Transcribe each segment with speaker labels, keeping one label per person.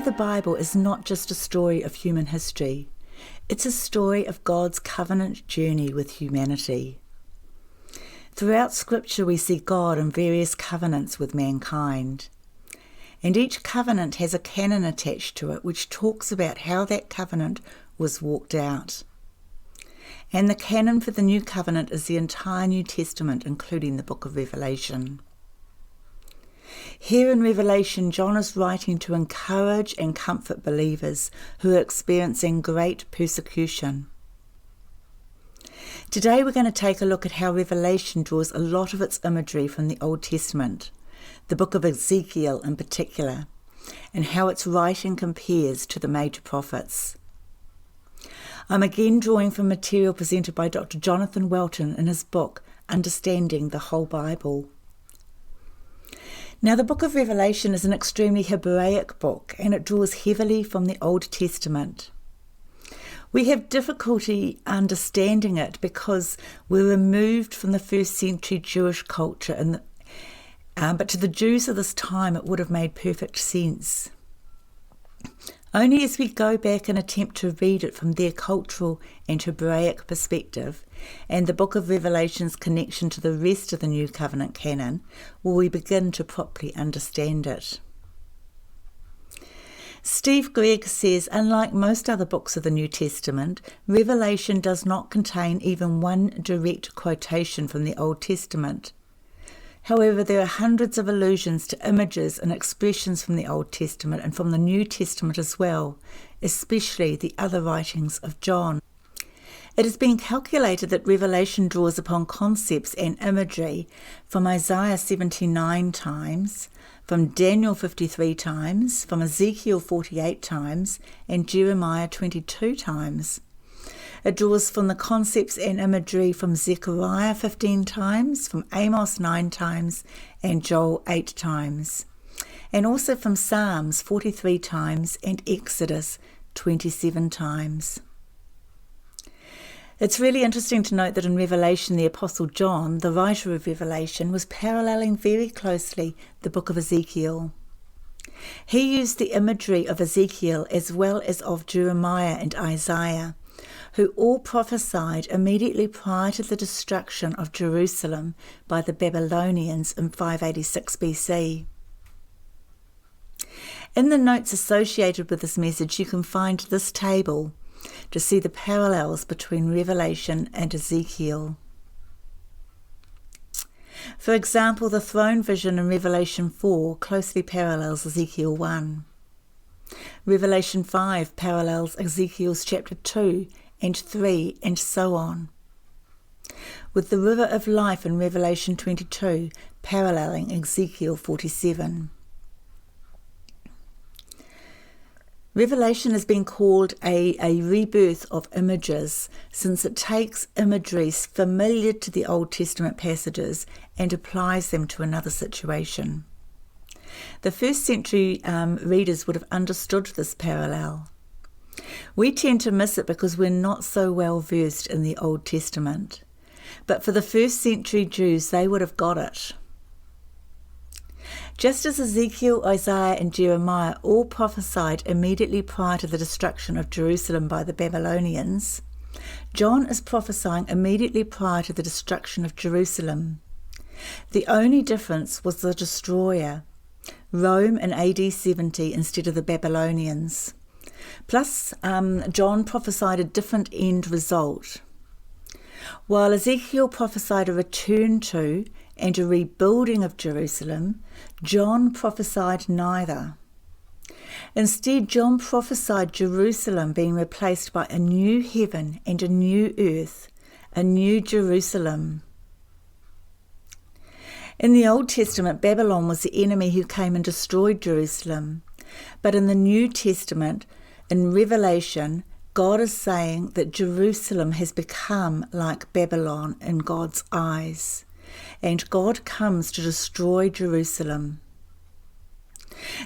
Speaker 1: the Bible is not just a story of human history. It's a story of God's covenant journey with humanity. Throughout Scripture we see God in various covenants with mankind. And each covenant has a canon attached to it which talks about how that covenant was walked out. And the canon for the New Covenant is the entire New Testament, including the book of Revelation. Here in Revelation, John is writing to encourage and comfort believers who are experiencing great persecution. Today we're going to take a look at how Revelation draws a lot of its imagery from the Old Testament, the book of Ezekiel in particular, and how its writing compares to the major prophets. I'm again drawing from material presented by Dr. Jonathan Welton in his book, Understanding the Whole Bible. Now, the book of Revelation is an extremely Hebraic book, and it draws heavily from the Old Testament. We have difficulty understanding it because we're removed from the first century Jewish culture, but to the Jews of this time it would have made perfect sense. Only as we go back and attempt to read it from their cultural and Hebraic perspective, and the book of Revelation's connection to the rest of the New Covenant canon, will we begin to properly understand it. Steve Gregg says, unlike most other books of the New Testament, Revelation does not contain even one direct quotation from the Old Testament. However, there are hundreds of allusions to images and expressions from the Old Testament and from the New Testament as well, especially the other writings of John. It has been calculated that Revelation draws upon concepts and imagery from Isaiah 79 times, from Daniel 53 times, from Ezekiel 48 times, and Jeremiah 22 times. It draws from the concepts and imagery from Zechariah 15 times, from Amos 9 times, and Joel 8 times, and also from Psalms 43 times and Exodus 27 times. It's really interesting to note that in Revelation, the Apostle John, the writer of Revelation, was paralleling very closely the book of Ezekiel. He used the imagery of Ezekiel as well as of Jeremiah and Isaiah, who all prophesied immediately prior to the destruction of Jerusalem by the Babylonians in 586 BC. In the notes associated with this message, you can find this table to see the parallels between Revelation and Ezekiel. For example, the throne vision in Revelation 4 closely parallels Ezekiel 1. Revelation 5 parallels Ezekiel's chapter 2 and 3, and so on, with the river of life in Revelation 22 paralleling Ezekiel 47. Revelation has been called a rebirth of images, since it takes imagery familiar to the Old Testament passages and applies them to another situation. The first century readers would have understood this parallel. We tend to miss it because we're not so well versed in the Old Testament. But for the first century Jews, they would have got it. Just as Ezekiel, Isaiah and Jeremiah all prophesied immediately prior to the destruction of Jerusalem by the Babylonians, John is prophesying immediately prior to the destruction of Jerusalem. The only difference was the destroyer, Rome in AD 70 instead of the Babylonians. Plus, John prophesied a different end result. While Ezekiel prophesied a return to and a rebuilding of Jerusalem, John prophesied neither. Instead, John prophesied Jerusalem being replaced by a new heaven and a new earth, a new Jerusalem. In the Old Testament, Babylon was the enemy who came and destroyed Jerusalem. But in the New Testament, in Revelation, God is saying that Jerusalem has become like Babylon in God's eyes, and God comes to destroy Jerusalem.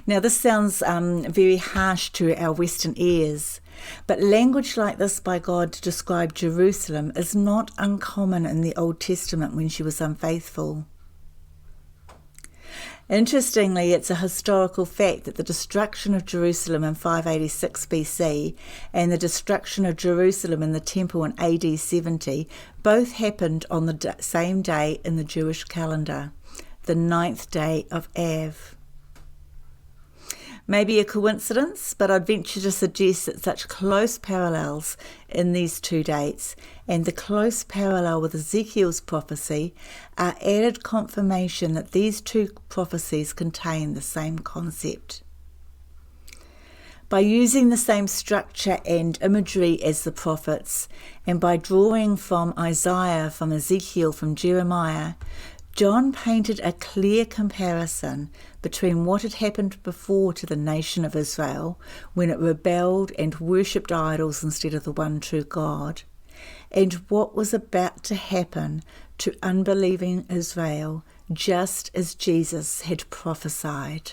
Speaker 1: Now, this sounds very harsh to our Western ears, but language like this by God to describe Jerusalem is not uncommon in the Old Testament when she was unfaithful. Interestingly, it's a historical fact that the destruction of Jerusalem in 586 BC and the destruction of Jerusalem in the temple in AD 70 both happened on the same day in the Jewish calendar, the 9th day of Av. Maybe a coincidence, but I'd venture to suggest that such close parallels in these two dates and the close parallel with Ezekiel's prophecy are added confirmation that these two prophecies contain the same concept. By using the same structure and imagery as the prophets, and by drawing from Isaiah, from Ezekiel, from Jeremiah, John painted a clear comparison between what had happened before to the nation of Israel when it rebelled and worshipped idols instead of the one true God, and what was about to happen to unbelieving Israel just as Jesus had prophesied.